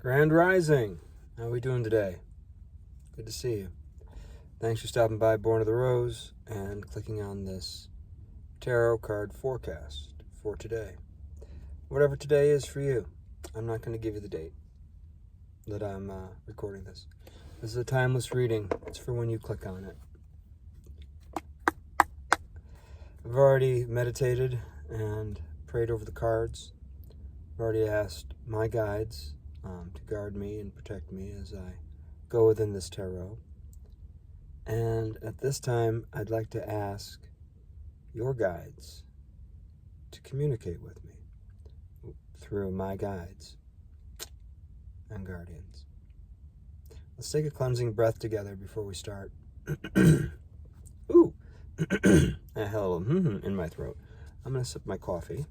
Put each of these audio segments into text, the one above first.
Grand Rising. How are we doing today? Good to see you. Thanks for stopping by Born of the Rose and clicking on this tarot card forecast for today. Whatever today is for you. I'm not going to give you the date that I'm recording this. This is a timeless reading. It's for when you click on it. I've already meditated and prayed over the cards. I've already asked my guides to guard me and protect me as I go within this tarot. And at this time, I'd like to ask your guides to communicate with me through my guides and guardians. Let's take a cleansing breath together before we start. Ooh, I had a little in my throat. I'm going to sip my coffee.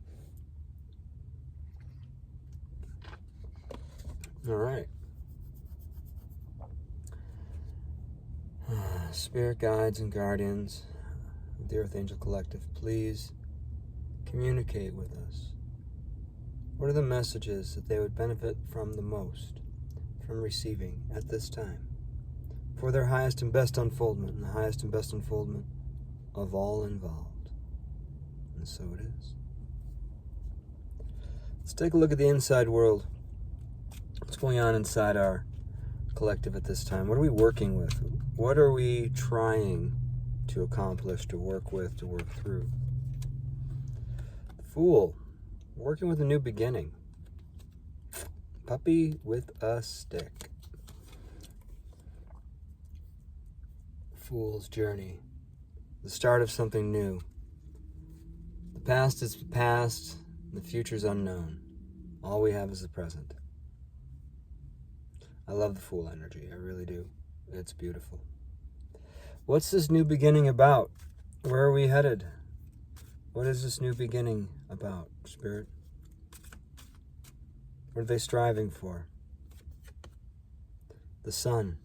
All right. Spirit guides and guardians of the Earth Angel Collective, please communicate with us. What are the messages that they would benefit from the most from receiving at this time for their highest and best unfoldment, and the highest and best unfoldment of all involved? And so it is. Let's take a look at the inside world. What's going on inside our collective at this time? What are we working with? What are we trying to accomplish, to work with, to work through? The Fool, working with a new beginning. Puppy with a stick. Fool's journey. The start of something new. The past is past, the future's unknown. All we have is the present. I love the Fool energy, I really do. It's beautiful. What's this new beginning about? Where are we headed? What is this new beginning about, Spirit? What are they striving for? The Sun.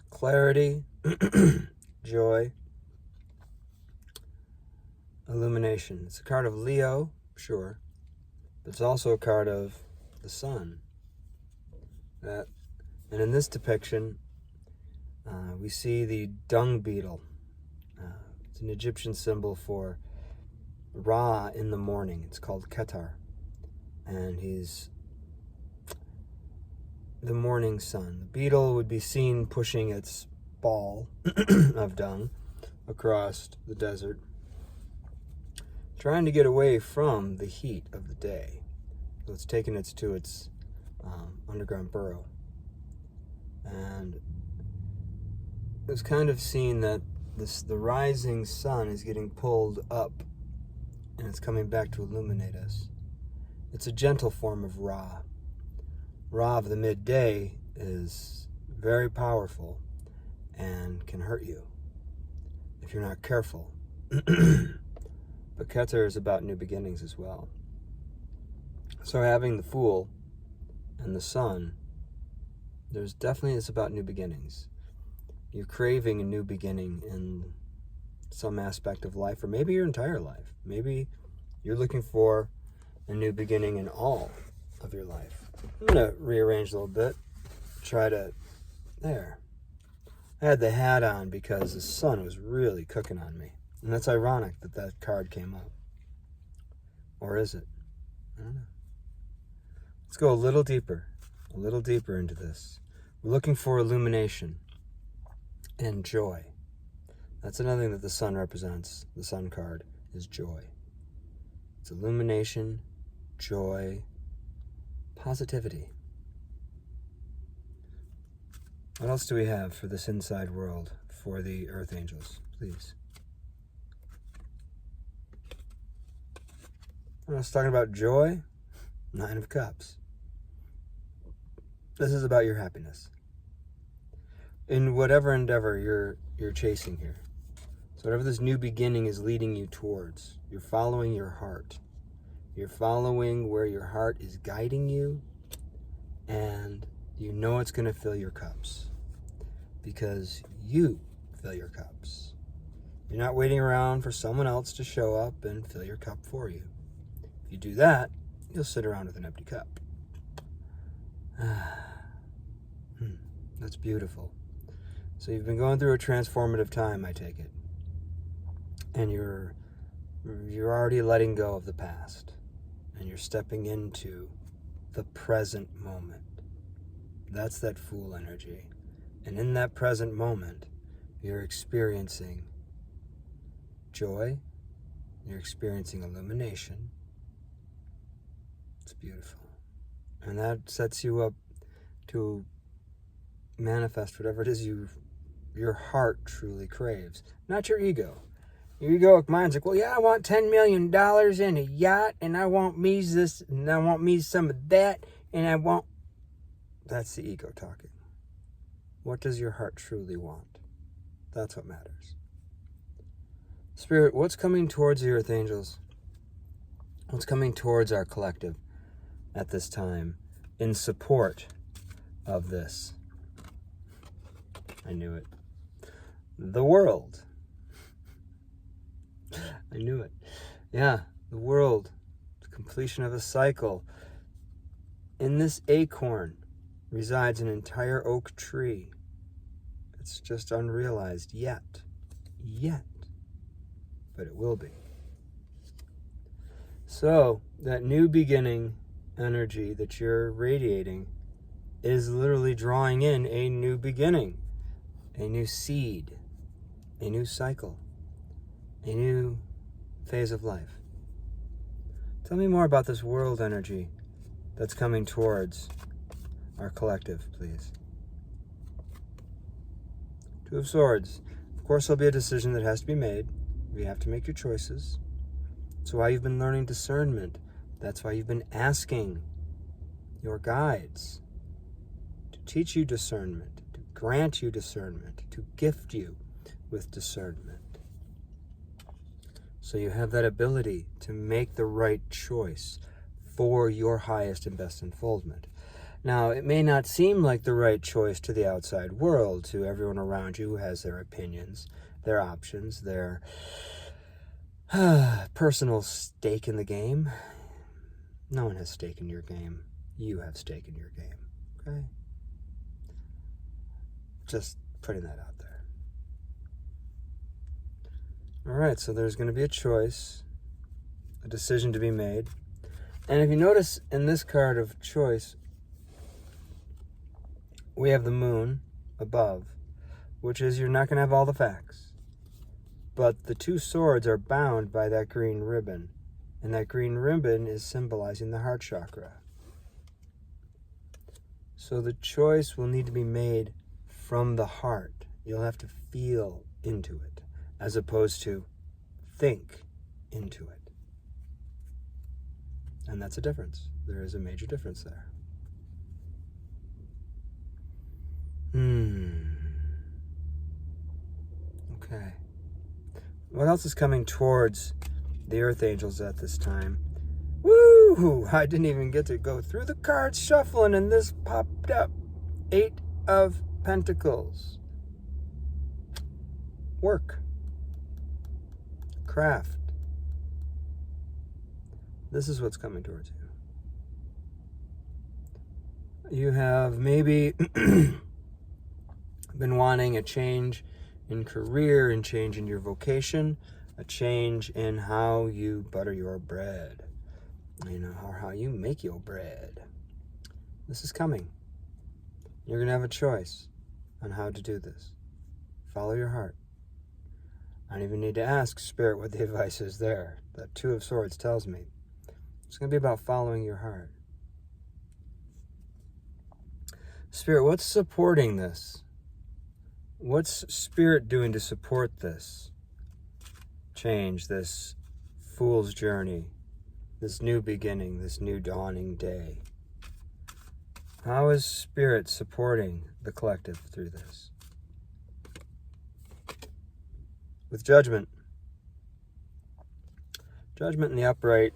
Clarity, joy, illumination. It's a card of Leo, sure, but it's also a card of the Sun. And in this depiction, we see the dung beetle. It's an Egyptian symbol for Ra in the morning. It's called Keter. And he's the morning sun. The beetle would be seen pushing its ball of dung across the desert, trying to get away from the heat of the day. So it's taken it to its underground burrow. And it's kind of seen that the rising sun is getting pulled up and it's coming back to illuminate us. It's a gentle form of Ra. Ra of the midday is very powerful and can hurt you if you're not careful. But Keter is about new beginnings as well. So having the Fool and the Sun, there's definitely, it's about new beginnings. You're craving a new beginning in some aspect of life, or maybe your entire life. Maybe you're looking for a new beginning in all of your life. I'm going to rearrange a little bit. There. I had the hat on because the sun was really cooking on me. And that's ironic that that card came up. Or is it? I don't know. Let's go a little deeper into this. We're looking for illumination and joy. That's another thing that the sun represents. The sun card is joy. It's illumination, joy, positivity. What else do we have for this inside world for the Earth Angels, please? I was talking about joy, 9 of Cups. This is about your happiness. In whatever endeavor you're chasing here. So whatever this new beginning is leading you towards, you're following your heart. You're following where your heart is guiding you, and you know it's going to fill your cups. Because you fill your cups. You're not waiting around for someone else to show up and fill your cup for you. If you do that, you'll sit around with an empty cup. That's beautiful. So you've been going through a transformative time, I take it. And you're already letting go of the past. And you're stepping into the present moment. That's that Fool energy. And in that present moment, you're experiencing joy. You're experiencing illumination. It's beautiful. And that sets you up to manifest whatever it is your heart truly craves, not your ego. Your egoic mind's like, well, yeah, I want $10 million in a yacht, and I want me this, and I want me some of that, and I want... That's the ego talking. What does your heart truly want? That's what matters. Spirit, what's coming towards the Earth Angels? What's coming towards our collective at this time in support of this? I knew it. The world. I knew it. Yeah, the world. The completion of a cycle. In this acorn resides an entire oak tree. It's just unrealized yet. Yet. But it will be. So, that new beginning energy that you're radiating is literally drawing in a new beginning. A new seed, a new cycle, a new phase of life. Tell me more about this world energy that's coming towards our collective, please. Two of Swords. Of course, there'll be a decision that has to be made. You have to make your choices. That's why you've been learning discernment. That's why you've been asking your guides to teach you discernment, grant you discernment, to gift you with discernment. So you have that ability to make the right choice for your highest and best unfoldment. Now, it may not seem like the right choice to the outside world, to everyone around you who has their opinions, their options, their personal stake in the game. No one has stake in your game. You have stake in your game, okay? Just putting that out there. All right, so there's going to be a choice, a decision to be made. And if you notice in this card of choice, we have the moon above, which is you're not going to have all the facts. But the two swords are bound by that green ribbon. And that green ribbon is symbolizing the heart chakra. So the choice will need to be made from the heart. You'll have to feel into it, as opposed to think into it. And that's a difference. There is a major difference there. Okay. What else is coming towards the Earth Angels at this time? Woo! I didn't even get to go through the cards shuffling, and this popped up. 8 of Pentacles. Work. Craft. This is what's coming towards you. You have maybe been wanting a change in career, and change in your vocation, a change in how you butter your bread, or how you make your bread. This is coming. You're going to have a choice on how to do this. Follow your heart. I don't even need to ask Spirit what the advice is there. That Two of Swords tells me. It's going to be about following your heart. Spirit, what's supporting this? What's Spirit doing to support this change, this fool's journey, this new beginning, this new dawning day? How is Spirit supporting the collective through this? With Judgment. Judgment in the upright.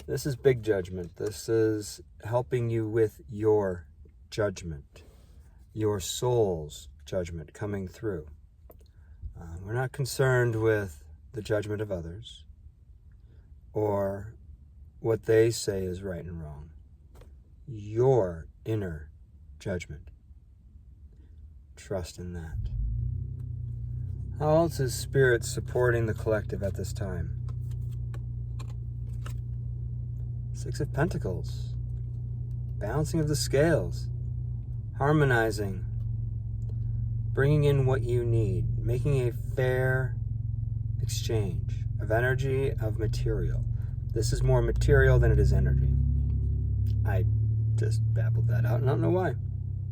This is big judgment. This is helping you with your judgment, your soul's judgment coming through. We're not concerned with the judgment of others or what they say is right and wrong. Your inner judgment. Trust in that. How else is Spirit supporting the collective at this time? Six of Pentacles. Balancing of the scales. Harmonizing. Bringing in what you need. Making a fair exchange of energy, of material. This is more material than it is energy. I just babbled that out and I don't know why.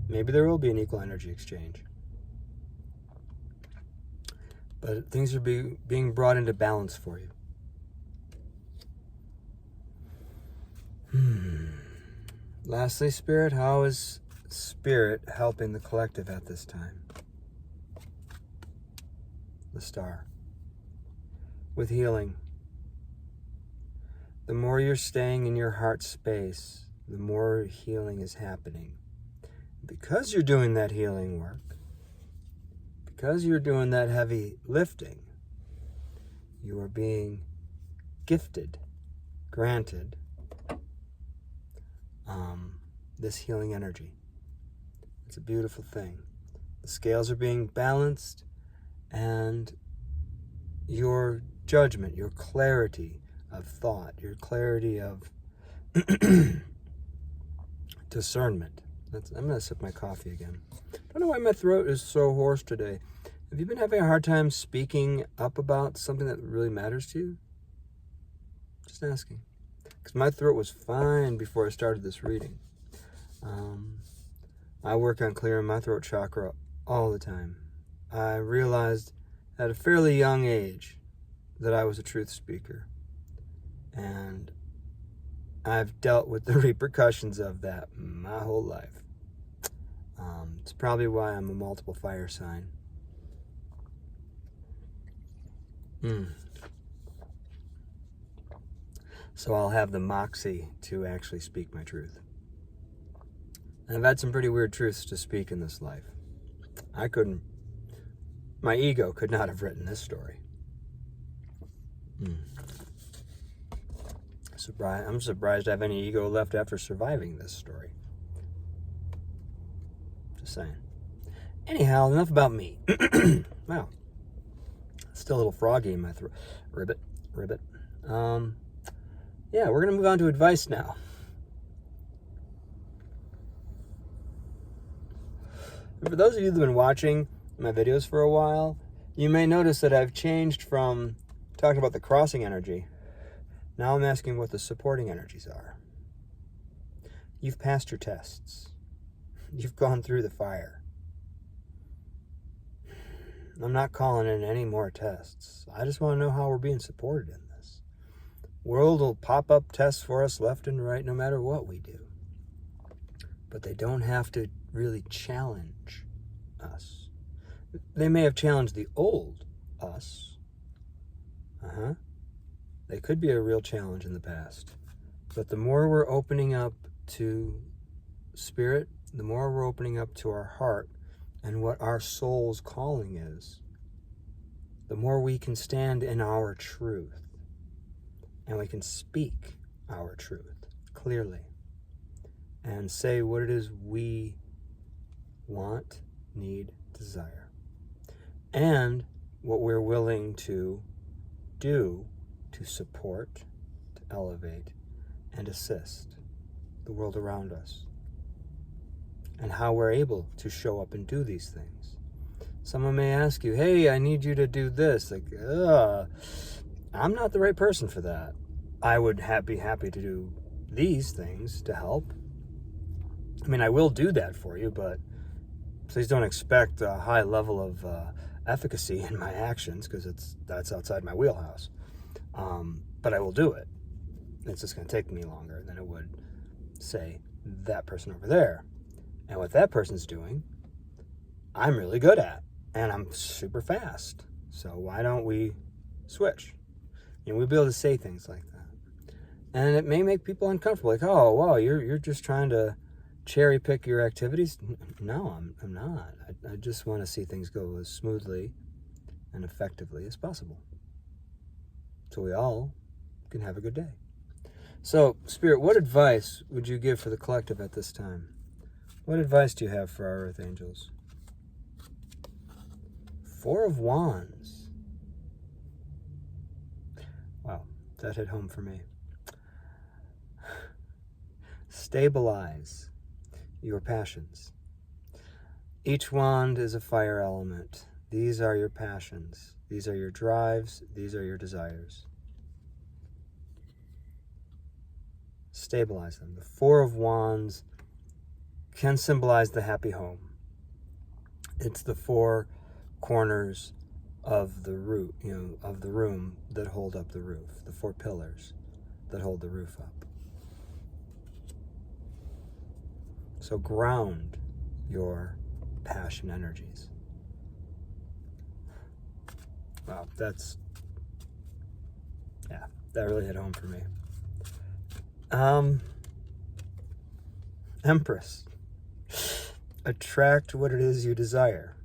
Maybe there will be an equal energy exchange. But things are being brought into balance for you. Lastly, Spirit, how is Spirit helping the collective at this time? The Star. With healing. The more you're staying in your heart space, the more healing is happening. Because you're doing that healing work, because you're doing that heavy lifting, you are being gifted, granted, this healing energy. It's a beautiful thing. The scales are being balanced, and your judgment, your clarity of thought, your clarity of discernment. I'm going to sip my coffee again. I don't know why my throat is so hoarse today. Have you been having a hard time speaking up about something that really matters to you? Just asking. Because my throat was fine before I started this reading. I work on clearing my throat chakra all the time. I realized at a fairly young age that I was a truth speaker. And I've dealt with the repercussions of that my whole life. It's probably why I'm a multiple fire sign. So I'll have the moxie to actually speak my truth. And I've had some pretty weird truths to speak in this life. My ego could not have written this story. I'm surprised I have any ego left after surviving this story. Just saying. Anyhow, enough about me. Wow. Still a little froggy in my throat. Ribbit. Yeah, we're going to move on to advice now. And for those of you that have been watching my videos for a while, you may notice that I've changed from talking about the crossing energy. Now I'm asking what the supporting energies are. You've passed your tests. You've gone through the fire. I'm not calling in any more tests. I just want to know how we're being supported in this. World will pop up tests for us left and right no matter what we do. But they don't have to really challenge us. They may have challenged the old us. They could be a real challenge in the past. But the more we're opening up to Spirit, the more we're opening up to our heart and what our soul's calling is, the more we can stand in our truth. And we can speak our truth clearly. And say what it is we want, need, desire. And what we're willing to do to support, to elevate, and assist the world around us. And how we're able to show up and do these things. Someone may ask you, hey, I need you to do this. Like, I'm not the right person for that. I would be happy to do these things to help. I mean, I will do that for you, but please don't expect a high level of efficacy in my actions, because that's outside my wheelhouse. But I will do it. It's just going to take me longer than it would, say, that person over there. And what that person's doing, I'm really good at, and I'm super fast. So why don't we switch? And we'll be able to say things like that. And it may make people uncomfortable, like, oh, wow, you're just trying to cherry pick your activities. No, I'm not. I just want to see things go as smoothly and effectively as possible, so we all can have a good day. So, Spirit, what advice would you give for the collective at this time? What advice do you have for our Earth Angels? Four of Wands. Wow, that hit home for me. Stabilize your passions. Each wand is a fire element. These are your passions. These are your drives. These are your desires. Stabilize them. The Four of Wands can symbolize the happy home. It's the four corners of the roof, of the room that hold up the roof. The four pillars that hold the roof up. So ground your passion energies. Wow, that really hit home for me. Empress. Attract what it is you desire.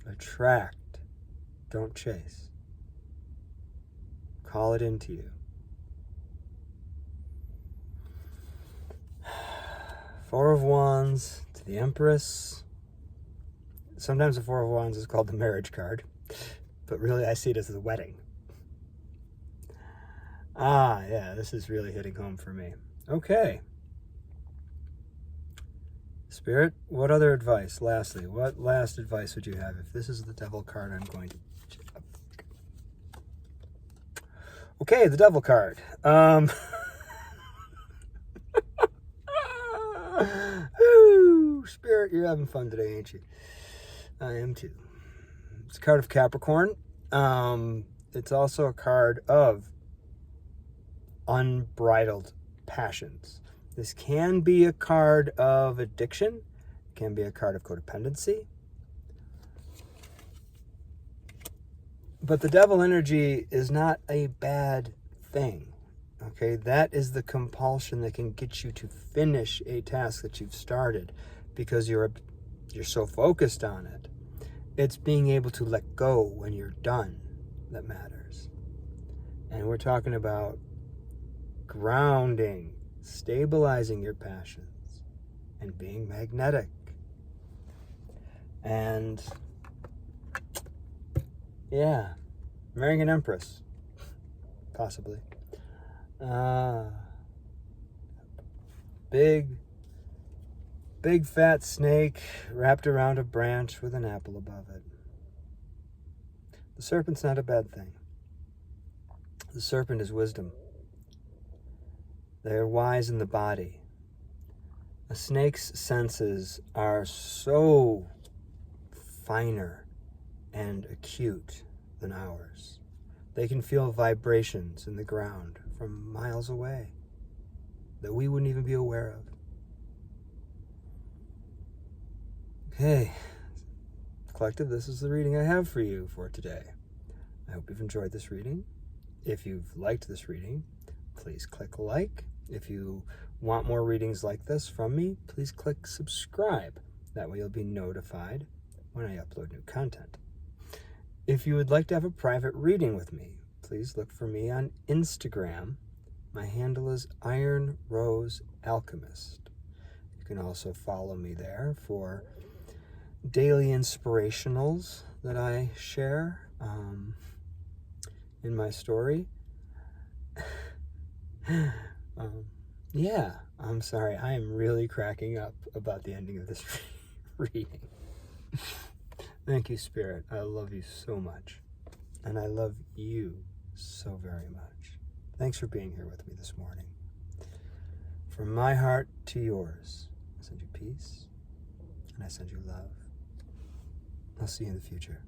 Attract, don't chase. Call it into you. Four of Wands to the Empress. Sometimes the Four of Wands is called the marriage card, but really I see it as the wedding. Yeah, this is really hitting home for me. Okay. Spirit, what other advice? Lastly, what last advice would you have? If this is the Devil card, I'm going to... Okay, the Devil card. Ooh, Spirit, you're having fun today, ain't you? I am too. It's a card of Capricorn. It's also a card of unbridled passions. This can be a card of addiction. It can be a card of codependency. But the Devil energy is not a bad thing. Okay, that is the compulsion that can get you to finish a task that you've started because you're so focused on it. It's being able to let go when you're done that matters. And we're talking about grounding, stabilizing your passions, and being magnetic. And yeah, marrying an empress, possibly. Big fat snake wrapped around a branch with an apple above it. The serpent's not a bad thing. The serpent is wisdom. They're wise in the body. A snake's senses are so finer and acute than ours. They can feel vibrations in the ground from miles away that we wouldn't even be aware of. Okay, collective, this is the reading I have for you for today. I hope you've enjoyed this reading. If you've liked this reading, please click like. If you want more readings like this from me, please click subscribe. That way you'll be notified when I upload new content. If you would like to have a private reading with me, please look for me on Instagram. My handle is Iron Rose Alchemist. You can also follow me there for daily inspirationals that I share in my story. Yeah, I'm sorry. I am really cracking up about the ending of this reading. Thank you, Spirit. I love you so much. And I love you so very much. Thanks for being here with me this morning. From my heart to yours, I send you peace and I send you love. I'll see you in the future.